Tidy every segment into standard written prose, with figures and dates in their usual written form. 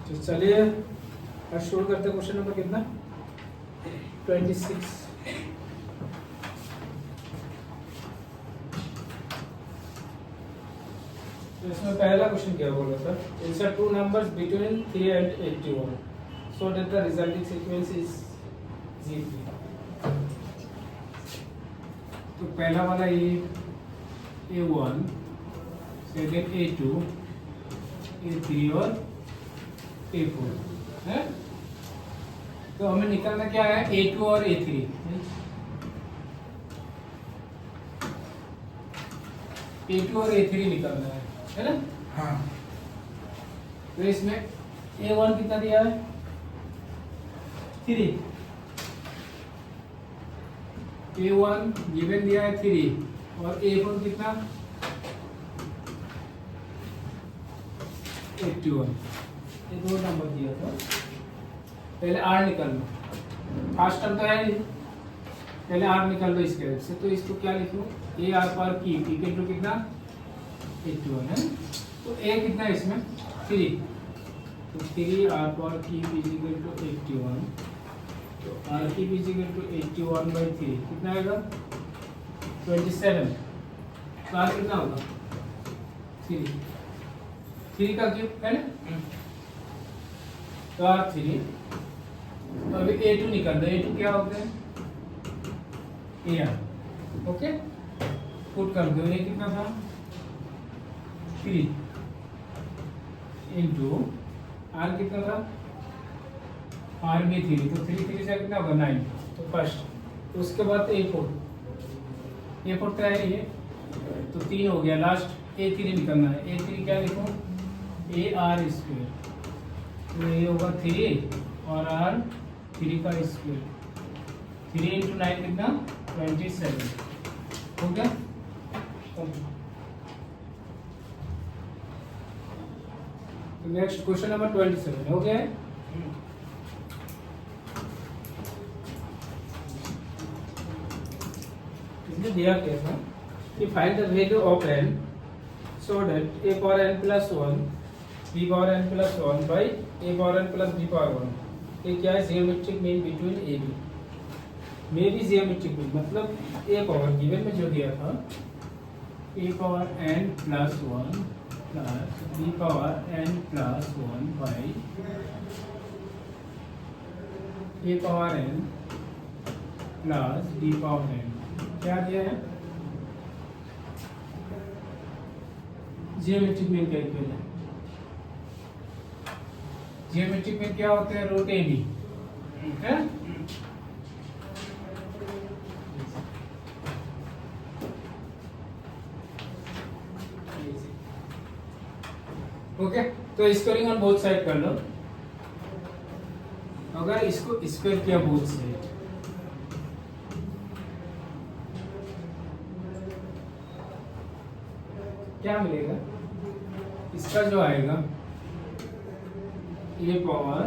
तो चलिए आज शुरू करते हैं। क्वेश्चन नंबर कितना 26। तो इसमें पहला क्वेश्चन क्या बोला था, insert two numbers between 3 and 81 so that the resulting sequence is G3। तो पहला वाला ये A1, सेकेंड A2, A3 और A4 है। तो हमें निकालना क्या है, A2 और A3। A2 और A3 निकालना है ना। हाँ। तो इसमें A1 कितना दिया है 3, A1 गिवन दिया है 3 और A4 कितना 81। ये दो नंबर दिया था। पहले R निकाल लो, फर्स्ट टर्म तो है नहीं, पहले R निकाल लो इसके वजह से। तो इसको क्या लिखूं, A R पर की इक्वल टू कितना 81 है। तो A कितना है इसमें 3, तो 3 R पर की इक्वल टू 81। तो R की इक्वल टू 81/3 कितना आएगा 27। तो R कितना होगा 3 का क्यूब है ना। तो R3। तो अभी A2 निकाल दो, A2 क्या होते हैं AR। ओके, पुट कर दो। ये कितना था 3 इंटू R कितना था R भी 3, तो 3 3 से कितना होगा 9। तो फर्स्ट, तो उसके बाद A4 क्या है ये, तो 3 हो गया। लास्ट A3 निकलना है। A3 क्या लिखूं AR स्क्वायर, तो ये होगा 3 और R 3 का स्क्वायर। 3 इंटू 9 कितना 27 हो गया। तो नेक्स्ट क्वेश्चन नंबर 27 हो गया है। इसमें दिया क्या था कि find the value of n so that a power n plus 1 b power n plus 1 by a power n plus b power 1। ये क्या है, geometric mean between a b। मे भी जियोमेट्रिक मीन मतलब a पावर गिवन में जो दिया था a power n plus 1 plus b power n plus 1 by a power n plus b power n। क्या दिया है, जियोमेट्रिक मीन कैलकुलेट है। जियोमेट्रिक मीन क्या होते हैं, रूट ए बी है। ओके, तो स्क्वायरिंग ऑन बोथ साइड कर लो। अगर इसको स्क्वायर किया बोथ साइड, क्या मिलेगा, इसका जो आएगा a power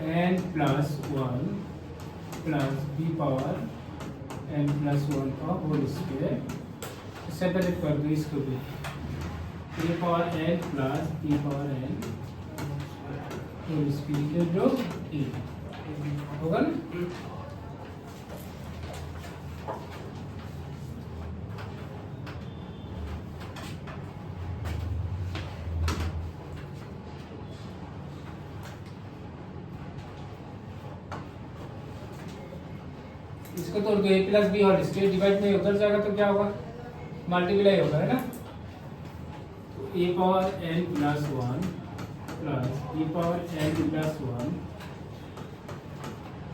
n plus 1 plus b power n plus 1 का होल स्क्वायर। सेपरेट कर दो इसको भी, a power n plus b power n whole square जो a होगा ना। इसको तोड़ दो, a प्लस बी और स्क्वायर डिवाइड में उधर जाएगा तो क्या होगा, मल्टीप्लाई होगा है ना। तो a power n plus 1 plus b power n plus 1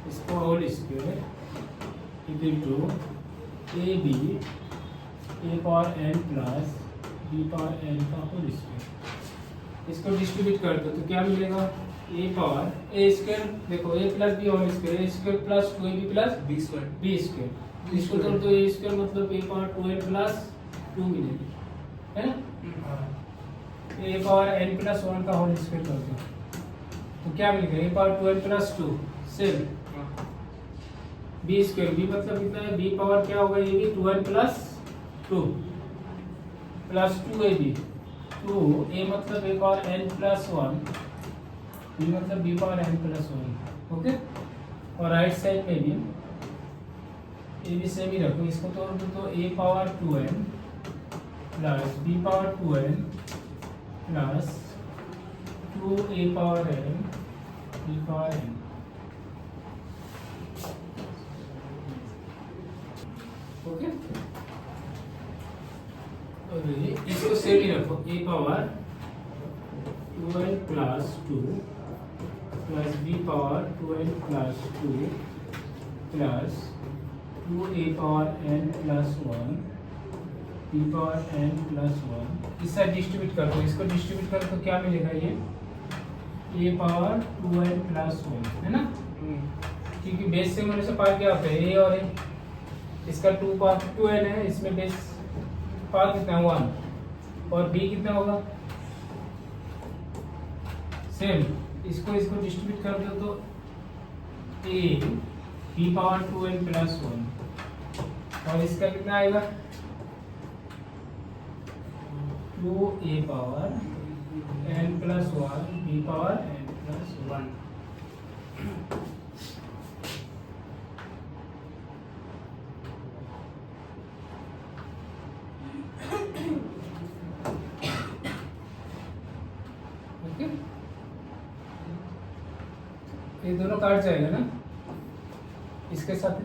इसको whole square equal to a b a power n plus b power n का होल स्क्वायर। इसको डिस्ट्रीब्यूट कर दो तो क्या मिलेगा, a पावर a स्क्वायर, देखो a plus B whole square, a square plus 2ab plus b square. इसको तो a स्क्वायर मतलब a पावर 2n प्लस 2 मिलेगी है ना। a पावर n प्लस 1 का होल स्क्वायर कर दो तो क्या मिलेगा, a power 2n plus 2 same b square. b मतलब कितना है, b पावर क्या होगा, ये भी 2n plus 2 plus 2ab two A मतलब A power N plus one, B मतलब B power N plus one. Okay, और राइट साइड में भी ए भी सेम ही रखो, इसको तोड़ दो तो A power two N plus B power two N plus two A power N B power N. Okay, इसको सेम ही रखो, A power two N plus two plus B power two N plus two plus two A power N plus one B power N plus one. इस side distribute कर दो, इसको distribute कर तो क्या मिलेगा, ये A power two N plus one है ना, क्योंकि बेस से होने से पार क्या होता है, ए और ए, इसका टू पार टू एन है, इसमें बेस पार कितना है वन, और बी कितना होगा सेम, इसको डिस्ट्रीब्यूट कर दो तो A B power two N plus one, और इसका कितना आएगा two A power N plus one B power N plus one. ये दोनों काट जाएगा ना इसके साथ,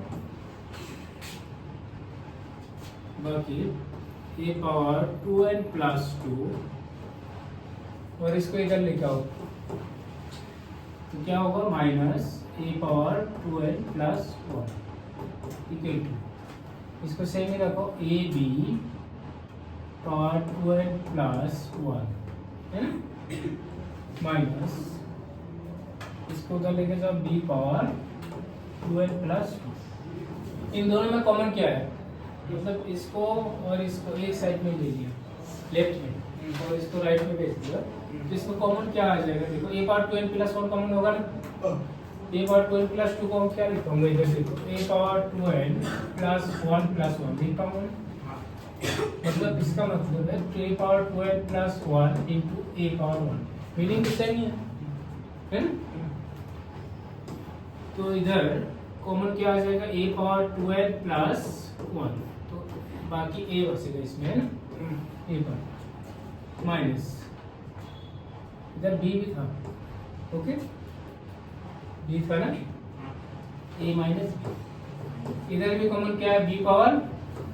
बाकी A power two N plus two, और इसको इधर लेके आओ तो क्या होगा minus A power two N plus one equal to, इसको सेम ही रखो A B power two N plus one है ना, माइनस इसको उधर लेके जाओ B power two N plus two. इन दोनों में कॉमन क्या है, मतलब इसको और इसको एक साइड में ले लिया लेफ्ट में, और इसको राइट में भेज दिया, तो इसको कॉमन क्या आ जाएगा, देखो A power two N plus one common होगा ना, A power two N plus two को हम क्या लिखूंगा इधर देखो, A power two N plus one लिखा हूँ, मतलब इसका मतलब है A power two N plus one into A power one, meaning same ही है ना। तो इधर कॉमन क्या आ जाएगा, A power two N plus one, तो बाकी ए बचेगा इसमें है ना, ए पर माइनस इधर बी भी था, ओके बी था ना, ए माइनस बी, इधर भी कॉमन क्या है B power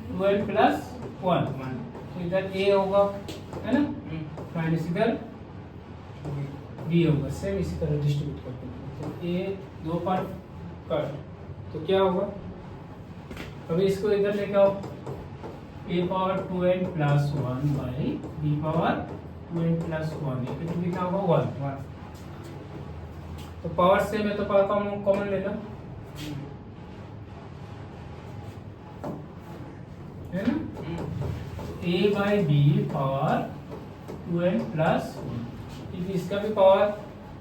two N plus one, तो इधर ए होगा है ना, माइनस इधर बी होगा, सेम इसी तरह डिस्ट्रीब्यूट करते हैं, तो ए दो पार्ट कट, तो क्या होगा, अभी इसको इधर लेके आओ A power two N plus one by B power two N plus one, कितना होगा वन, तो पावर सेम है तो पावर कॉमन ले लो है ना, A by B power two N plus one, क्योंकि इसका भी पावर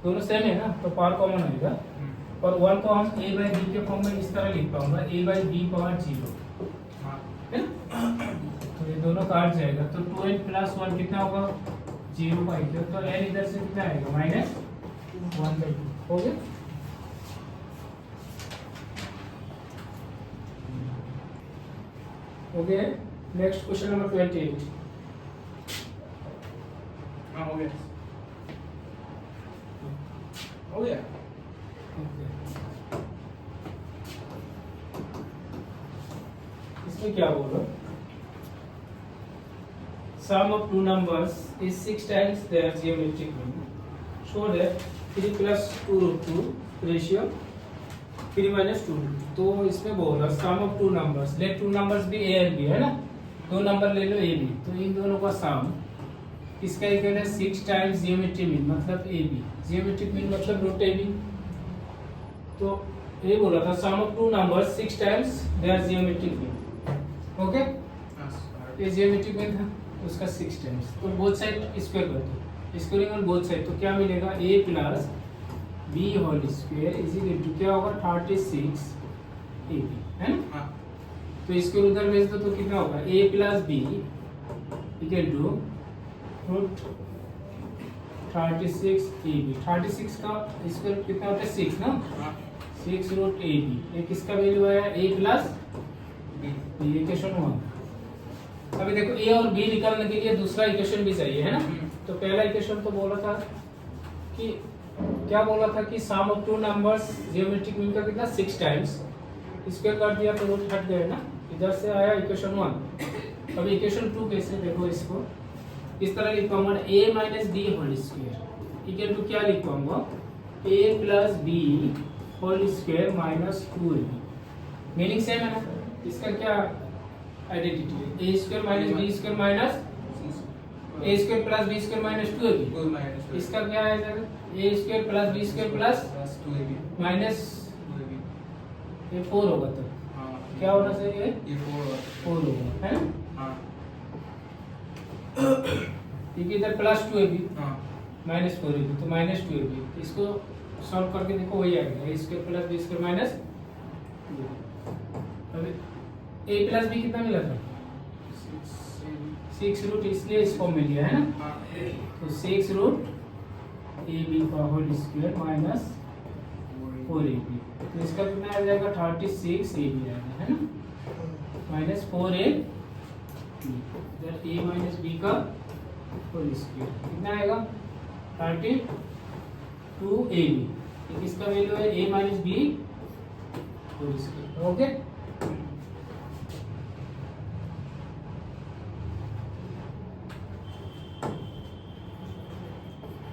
दोनों सेम है ना, तो पावर कॉमन आएगा, और वन को हम ए बाई बी के फॉर्म में इस तरह लिख पाऊंगा ए बाई बी पावर जीरो है ना, तो ये दोनों काट जाएगा, तो टू एन प्लस वन कितना होगा जीरो बाई टू, तो एन इधर से कितना आएगा माइनस वन बाई टू, हो गया। Okay, next question number 28। हाँ हो गया, हो गया। इसमें क्या बोलो, sum of two numbers is 6 times their geometric mean, show that 3 plus 2 root 2 ratio 3 minus 2 root 2, तो इसमें बोला sum of two numbers, let two numbers be a and b है ना, दो नंबर ले लो a b, तो इन दोनों का sum इसका इक्वल है 6 टाइम्स जियोमेट्रिक मीन मतलब ए बी, जियोमेट्रिक मीन मतलब रूट ए बी, तो ये बोला था sum of two numbers 6 times their geometric mean, okay ये जियोमेट्रिक मीन था उसका 6 टाइम्स, तो बोथ साइड स्क्वायर कर दो, स्क्वायरिंग ऑन बोथ साइड, तो क्या मिलेगा a plus B whole square is equal to क्या होगा 36 ab है ना, तो इसको उधर भेज दो तो कितना होगा a plus B equal to root 36 AB। 36 का स्क्वायर कितना होता है 6 ना, 6 रूट AB। ये किसका वैल्यू है a प्लस b, ये इक्वेशन 1। अभी देखो a और b निकालने के लिए दूसरा इक्वेशन भी चाहिए है ना। तो पहला इक्वेशन तो बोला था कि क्या बोला था कि sum of two numbers geometric mean का कितना 6 टाइम्स, स्क्वायर कर दिया तो रूट हट गए ना, इधर से आया इक्वेशन 1। अभी इक्वेशन 2 कैसे देखो, इसको इस तरह लिख पाऊंगा a minus B whole square equal to क्या लिख पाऊंगा a plus B whole square minus 2ab। Meaning same है ना, इसका क्या आइडेंटिटी है, a square minus B square minus a square plus B square minus 2ab। इसका क्या है sir, a square plus B square plus 2ab minus ये 4 होगा। तो क्या होना चाहिए, ये 4 होगा है ना। हाँ क्योंकि इधर प्लस 2ab हाँ माइनस 4ab, तो माइनस 2ab। इसको सॉल्व करके देखो वही आ गया, a square plus B square minus 2। अभी a प्लस b कितना मिला था 6 रूट, इसलिए इसको मिल गया है ना। तो 6 रूट ab का होल स्क्वायर माइनस 4ab। तो इसका कितना आ जाएगा 36 ab आएगा है ना, माइनस 4ab इधर a माइनस b का होल स्क्वायर कितना आएगा 32 ab। इसका वैल्यू है a minus b whole square. Okay,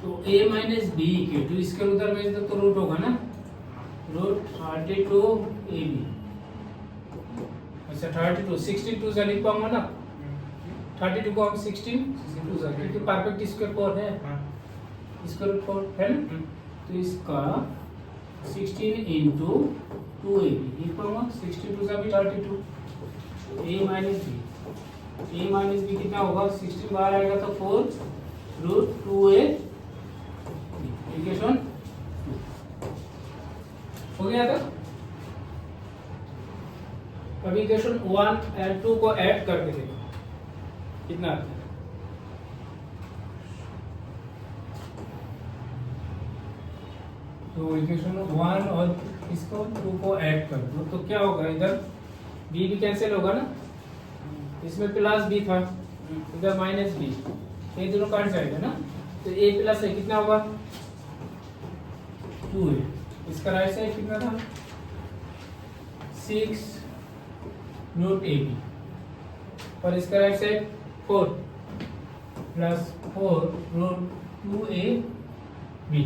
तो a माइनस बी के टू इसके उधर भेज दो तो रूट होगा ना, रूट 32 ab। अच्छा 32 62 से लिख पाऊंगा ना, 32 को हम 16 2 से, क्योंकि परफेक्ट स्क्वायर 4 है, स्क्वायर रूट 4 है ना। तो इसका 16 इंटू 2ab लिख पाऊंगा, 62 से भी 32 a माइनस बी कितना होगा 16 बाहर आएगा तो 4 रूट 2a इक्वेशन हो गया। था अभी इक्वेशन 1 एंड 2 को ऐड करके देखो कितना आता है। तो इक्वेशन 1 और इसको 2 को ऐड कर दो तो क्या होगा, इधर b भी कैंसिल होगा ना, इसमें प्लस b था, इधर माइनस b, ये दोनों काट जाएगा ना। तो a प्लस है कितना होगा 2 है, इसका राइट साइड कितना था 6 रूट ab और इसका right side 4 plus 4 root 2ab,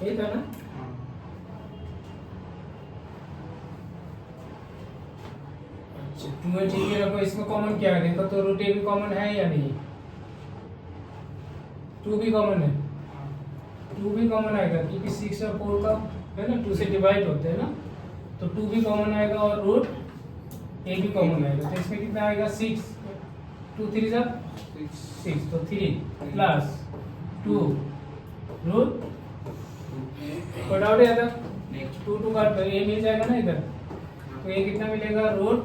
ये था ना। अच्छा 2 है, ठीक है, रखो। इसमें कॉमन क्या है देखो, तो रूट a भी कॉमन है या नहीं, 2 भी कॉमन है, 2 भी कॉमन आएगा क्योंकि 6 और 4 का है ना 2 से डिवाइड होते हैं ना, तो 2 भी कॉमन आएगा और रूट a भी कॉमन आएगा। तो इसमें कितना आएगा 6 2 3 जा 6, तो 3 प्लस 2 रूट, कोई डाउट है था 2 2 काट कर a मिल जाएगा ना इधर, तो ये कितना मिलेगा रूट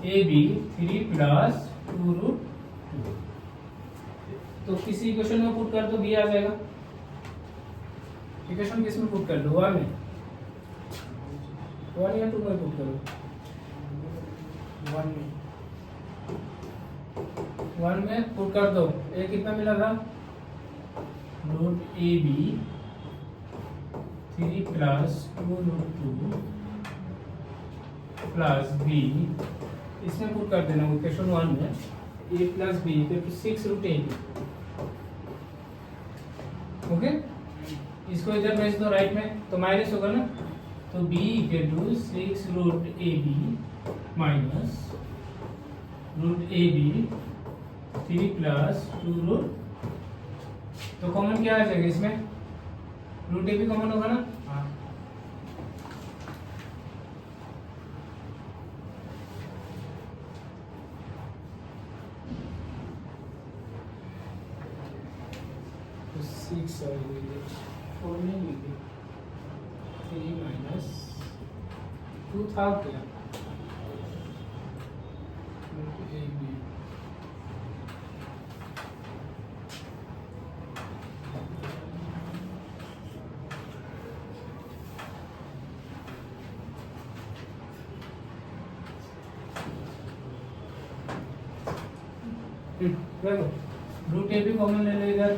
ab 3 प्लस 2 रूट 2। तो किसी इक्वेशन में पुट कर दो b आ जाएगा। इक्वेशन किस में पुट कर दो, 1 में, 1 या 2 में पुट करो, 1 में पुट कर दो। ये कितना मिला था root ab 3 plus 2 root 2 plus b, इसमें पुट कर देना इक्वेशन 1 में, a plus b equal to 6 root ab। Okay, इसको इधर भेज दो राइट में, तो माइनस होगा ना, तो b equal to 6 root ab minus root ab 3 plus 2 root, तो कॉमन क्या आ जाएगा इसमें, रूट ab कॉमन होगा ना। तो 6 और 4 नहीं लिखे, 3 माइनस 2 था क्या, देखो रूट ए भी कॉमन ले लो इधर,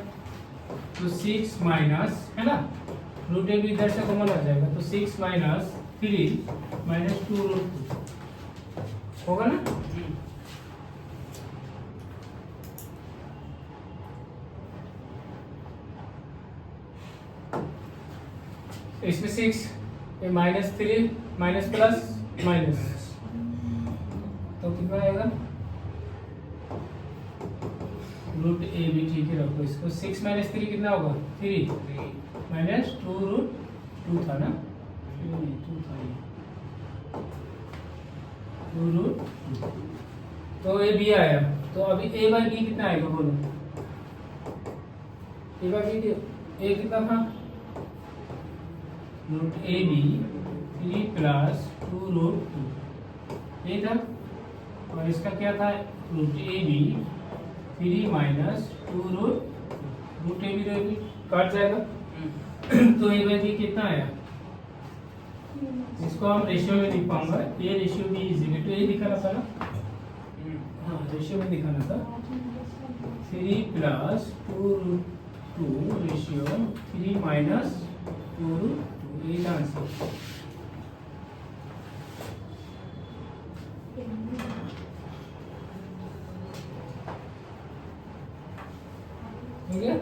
तो 6 माइनस, है ना, रूट ए भी इधर से कॉमन आ जाएगा, तो 6 माइनस 3 माइनस 2 रूट 2 होगा ना। इसमें 6 माइनस 3 माइनस प्लस माइनस, तो कितना आएगा, रूट ए भी ठीक ही रखो इसको, 6 माइनस 3 कितना होगा, 3 माइनस 2 रूट 2 था ना, 2 था ये, 2 रूट 2, तो ए बी आया। तो अभी ए बाई बी कितना आएगा बोलो, ए बाई बी ए कितना था, root A B 3 plus 2 root 2 ये था, और इसका क्या था, root A B 3 minus 2 root A B काट जाएगा। तो ए बाई बी कितना आया, इसको हम रेशियो में लिख पाऊंगा, A ratio B is equal to, ये दिखाना था ना, हाँ रेशियो में दिखाना था, 3 plus 2 root 2 ratio 3 minus 2 root 2, ये आंसर। हो गया।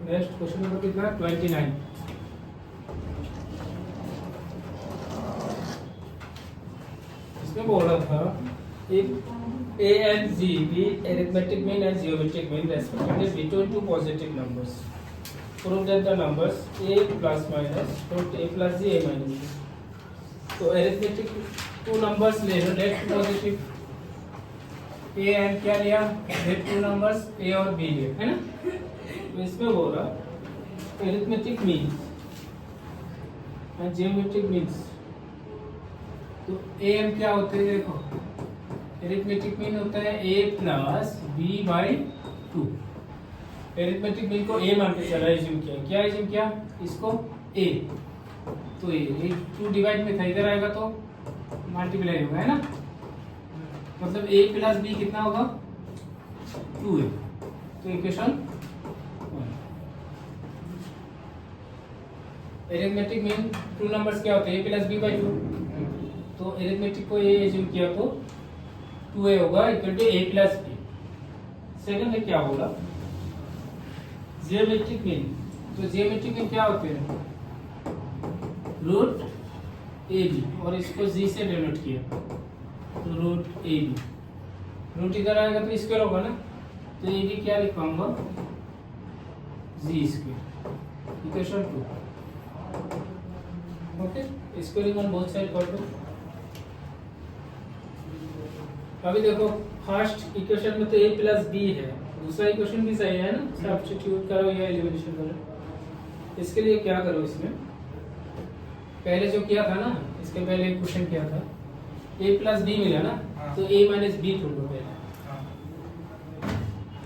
नेक्स्ट क्वेश्चन नंबर कितना, 29। इसमें बोल रहा था if a and z be arithmetic mean and geometric mean respectively between two positive numbers, prove that the numbers a plus minus root a plus z a minus z। तो arithmetic two numbers ले लो, left positive A and क्या लिया, left two numbers ए और B लिए, है ना। तो इसमें बोल रहा arithmetic means and geometric means, तो ए एम क्या होते हैं देखो, एरिथमेटिक मीन होता है a plus B by 2। Arithmetic mean को a मान के चला एज्यूम किया, क्या एज्यूम किया, इसको a, तो ये 2 डिवाइड में था, इधर आएगा तो मल्टीप्लाई होगा, है ना, मतलब a प्लस बी कितना होगा, 2a, तो equation 1। Arithmetic mean two numbers क्या होते हैं, a प्लस बी बाई 2, तो एरिथमेटिक को a एज्यूम किया तो 2a होगा equal to a plus B. Second में क्या होगा, जियोमेट्रिक मीन, तो जियोमेट्रिक मीन क्या होते हैं, रूट ए बी, और इसको जी से डिनोट किया, तो रूट ए बी, रूट इधर आएगा तो स्क्वायर होगा ना, तो ए बी क्या लिख पाऊंगा, G square, equation 2। Okay, squaring on both side कर दो। अभी देखो फर्स्ट इक्वेशन में तो a प्लस बी है, दूसरा इक्वेशन भी सही है ना, सब्स्टिट्यूट करो या एलिमिनेशन करो। इसके लिए क्या करो, इसमें पहले जो किया था ना, इसके पहले एक क्वेश्चन किया था, a प्लस बी मिला ना, तो a माइनस बी ढूंढो पहले,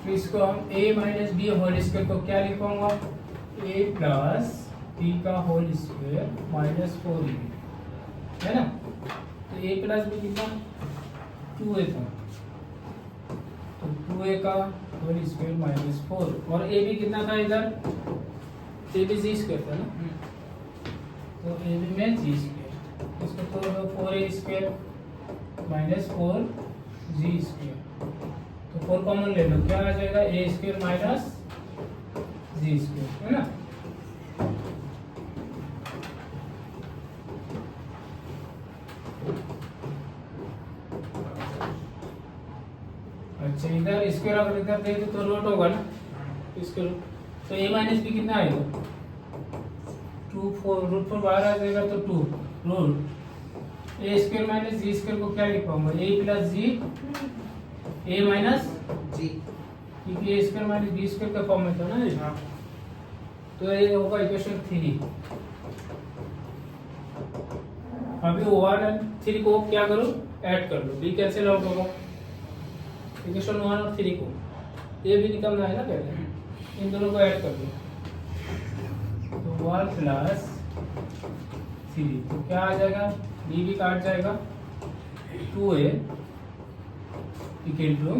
तो इसको हम a minus B whole square को क्या लिखूंगा, a प्लस बी का होल स्क्वायर माइनस 4ab, है ना। तो a प्लस बी कितना, 2a था, तो 2a का होल स्क्वायर माइनस 4, और a भी कितना था इधर, a भी जी स्क्वायर था ना, तो a भी में जी स्क्वायर, इसको तोड़ दो, 4a square minus 4g square, तो 4 कॉमन ले लो, क्या आ जाएगा, a square minus G square, है ना। अच्छा, इधर स्क्वायर अगर इधर दे तो रूट होगा ना, स्क्वायर, तो a माइनस बी कितना आएगा, 2 4 रूट 4 बाहर आ जाएगा, तो 2 root a square minus G square को क्या लिख पाऊंगा, a plus G a minus G, क्योंकि a square minus B square का फॉर्म में था ना ये, तो ये होगा इक्वेशन 3। अभी 1 और 3 को क्या करो, ऐड कर लो, b कैंसिल आउट होगा, इक्वेशन 1 और 3 को, ये भी निकलना है ना पहले, इन दोनों को ऐड कर दो, तो 1 प्लस 3, तो क्या आ जाएगा, b भी काट जाएगा, 2a इक्वल टू,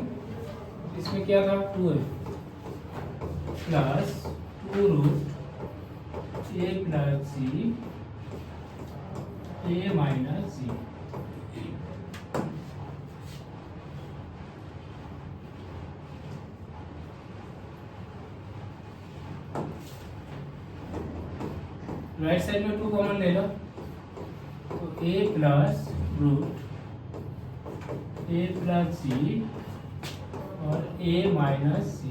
इसमें क्या था 2a plus 2 root a plus c a minus c। Right side में 2 कॉमन ले लो, तो a plus root a plus c और a माइनस c,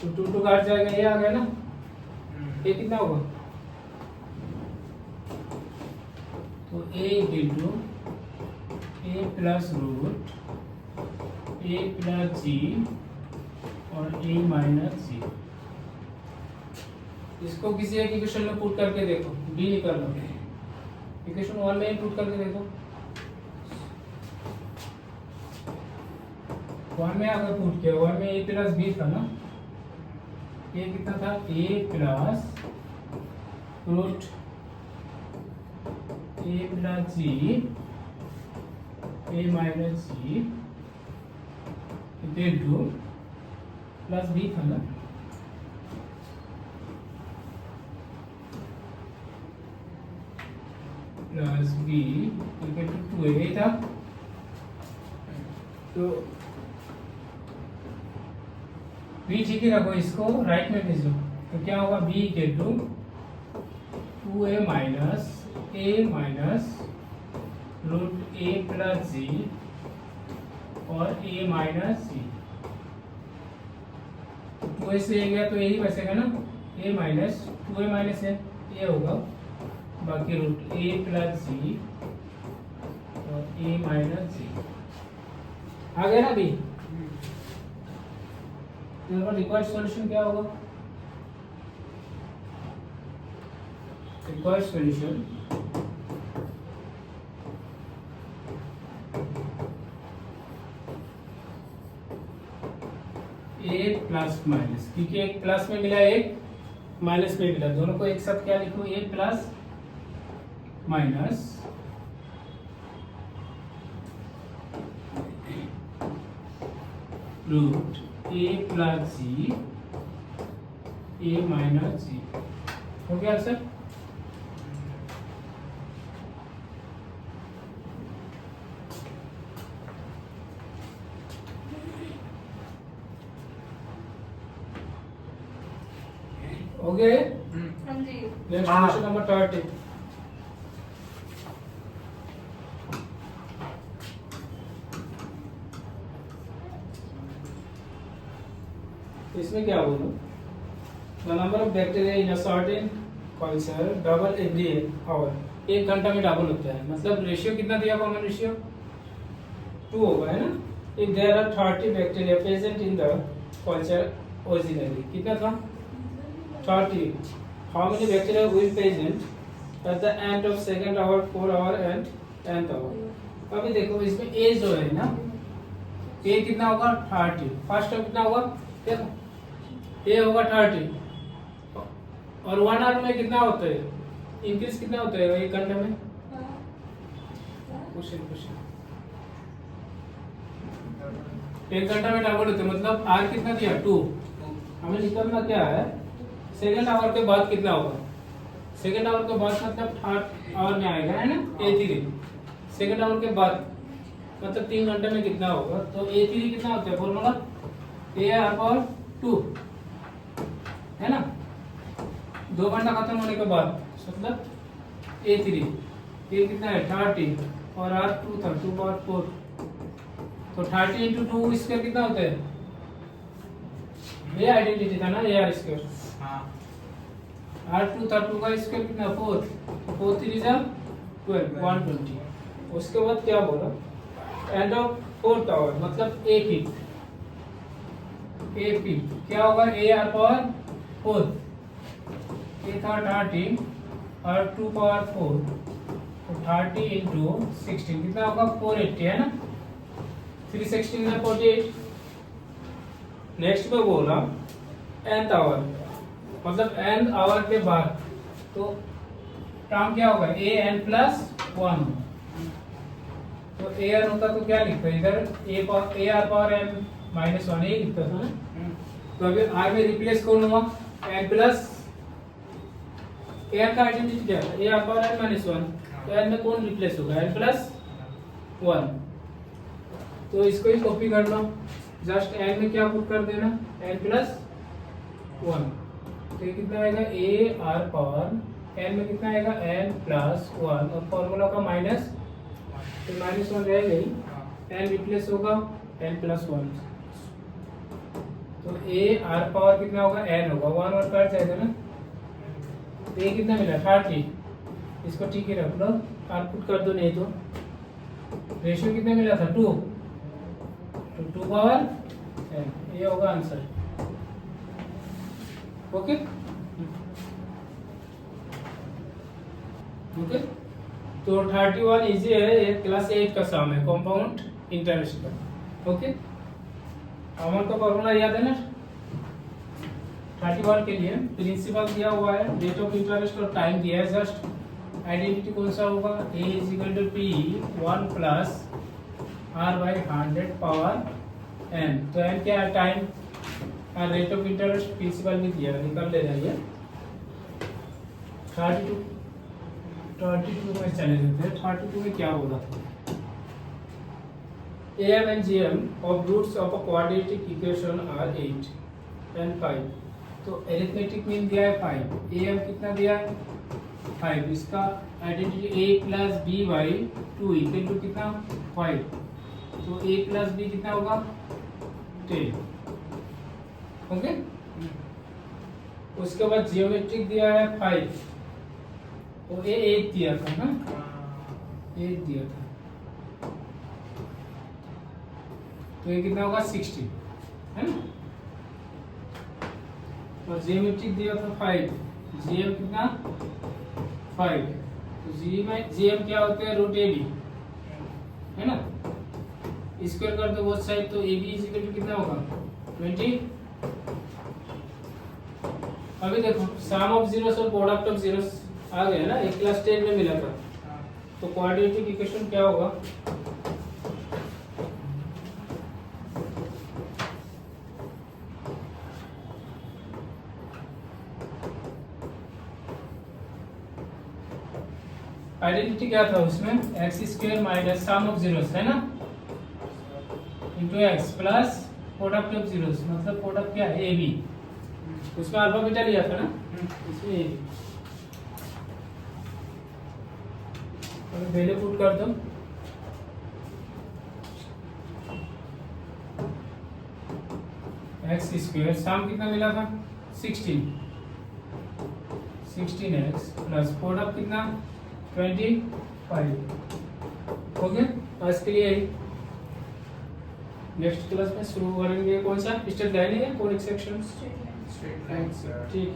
तो 2 काट जाएगा, ये आ गया ना, ये कितना होगा, तो a into a plus root a plus c और a माइनस c। इसको किसी एक इक्वेशन में पुट करके देखो, b निकाल लो, इक्वेशन 1 में पुट करके देखो, 1 में अगर पुट किया, 1 में a प्लस b था ना, ये कितना था, a plus root a plus c a minus c into plus b था ना, plus b equal to 2a था, तो b ठीक ही रखो, इसको राइट में भेज दो, तो क्या होगा, b equal to 2a minus a minus root a plus c और a माइनस c, 2a से a गया तो यही बचेगा ना, a minus 2a minus a होगा, बाकी रूट a प्लस c और a माइनस c आ गया ना b। तो रिक्वायर्ड सॉल्यूशन क्या होगा, रिक्वायर्ड सॉल्यूशन एक प्लस माइनस, क्योंकि एक प्लस में मिला एक माइनस में मिला, दोनों को एक साथ क्या लिखो, ए प्लस माइनस रूट ए प्लस सी ए माइनस सी, हो गया आंसर। हो गए, हाँ जी। Next question number 30। इसमें क्या बोलो, the number of bacteria in a certain culture double every hour, 1 घंटा में डबल होता है, मतलब रेशियो कितना दिया, कॉमन रेशियो 2 होगा, है ना। If there are 30 bacteria present in the culture originally, कितना था 30, how many bacteria will present at the end of second hour, 4 hour and 10th hour. अभी देखो इसमें ए जो है ना, ए कितना होगा 30, फर्स्ट टर्म कितना होगा, देखो ए होगा 30 और 1 आवर में कितना होता है, इंक्रीज कितना होता है 1 घंटे में, क्वेश्चन 1 घंटा में डबल होते, मतलब आर कितना दिया 2, हमें निकालना क्या है, सेकंड आवर के बाद कितना होगा, सेकंड आवर के बाद मतलब 3rd आवर में आएगा, है ना, A3 सेकंड आवर के बाद मतलब 3 घंटे में कितना होगा, तो A3 कितना होता है, फॉर्मूला AR/2, है ना, 2 घंटा खत्म होने के बाद मतलब A3 ये कितना है 30 और R2 था 2/4, तो 30 into 2 स्क्वायर कितना होता है, ये आइडेंटिटी था ना AR स्क्वायर, R2 था 2 का स्क्वायर कितना 4, 4 3 जा 12 120। उसके बाद क्या बोला, एंड ऑफ 4th आवर मतलब AP क्या होगा, AR/4, ये था 30 और 2/4, तो 30 into 16 कितना होगा 480, है ना, 316 में 48। नेक्स्ट में बोला nth आवर, मतलब nth आवर के बाद तो टर्म क्या होगा ए एन प्लस 1। तो ए एन होता तो क्या लिखता है इधर A R power N minus 1 ये लिखता था ना। तो अभी आर में रिप्लेस करूंगा एन प्लस ए एन का आइडेंटिटी क्या है A R power N minus 1। तो एन में कौन रिप्लेस होगा एन प्लस 1। तो इसको ही कॉपी कर लो, जस्ट एन में क्या पुट कर देना एन प्लस 1। तो ये कितना आएगा ए आर पावर एन में कितना आएगा एन प्लस 1 और फॉर्मूला का माइनस, तो माइनस 1 रहेगा ही, एन रिप्लेस होगा एन प्लस 1। तो ए आर पावर कितना होगा एन होगा 1 और कट जाएगा ना। तो ये कितना मिला 30। इसको ठीक ही रख लो, आर पुट कर दो, नहीं तो रेशियो कितना मिला था 2 पावर एन, ये होगा आंसर। Okay okay. तो 31 इजी है, ये क्लास 8 का सम है कंपाउंड इंटरेस्ट का। ओके अमल का फॉर्मूला याद है ना 31 के लिए। प्रिंसिपल दिया हुआ है, रेट ऑफ इंटरेस्ट और टाइम दिया है, जस्ट आइडेंटिटी कौन सा होगा a equal to p 1 plus r by 100 power n। तो n क्या है टाइम और रेट ऑफ इंटरेस्ट प्रिंसिपल भी दिया है, निकाल ले जाइए। 32 में चले जाते हैं। 32 में क्या होगा am and gm of roots of a quadratic equation are 8 and 5। तो अरिथमेटिक मीन दिया है 5, am कितना दिया है 5, इसका identity a plus b by 2 equal to कितना 5। तो a प्लस b कितना होगा 10। ओके उसके बाद जियोमेट्रिक दिया है 5, वो ए 8 दिया था ना, 8 दिया था। तो ये कितना होगा 60 है ना। और जियोमेट्रिक दिया था 5, जीएम कितना 5। तो जीएम क्या होते हैं रूट ए बी है ना, स्क्वायर कर दो बोथ साइड। तो A B is equal to कितना होगा 20। अभी देखो सम ऑफ जीरोस और प्रोडक्ट ऑफ जीरोस आ गया ना, एक क्लास 10 में मिला था। तो क्वाड्रेटिक इक्वेशन क्या होगा आइडेंटिटी क्या था उसमें x square minus sum of zeros है ना into x plus product of zeros, मतलब प्रोडक्ट क्या है ए बी। उसमें अल्फा बीटा लिया था ना, इसमें ए बी। वैल्यू पुट कर दो एक्स स्क्वायर सम कितना मिला था 16x प्लस प्रोडक्ट कितना 25। हो गया आज के लिए। नेक्स्ट क्लास में शुरू करेंगे कौन सा स्टेट लाइन है या कौन सेक्शन Straight lines, ठीक।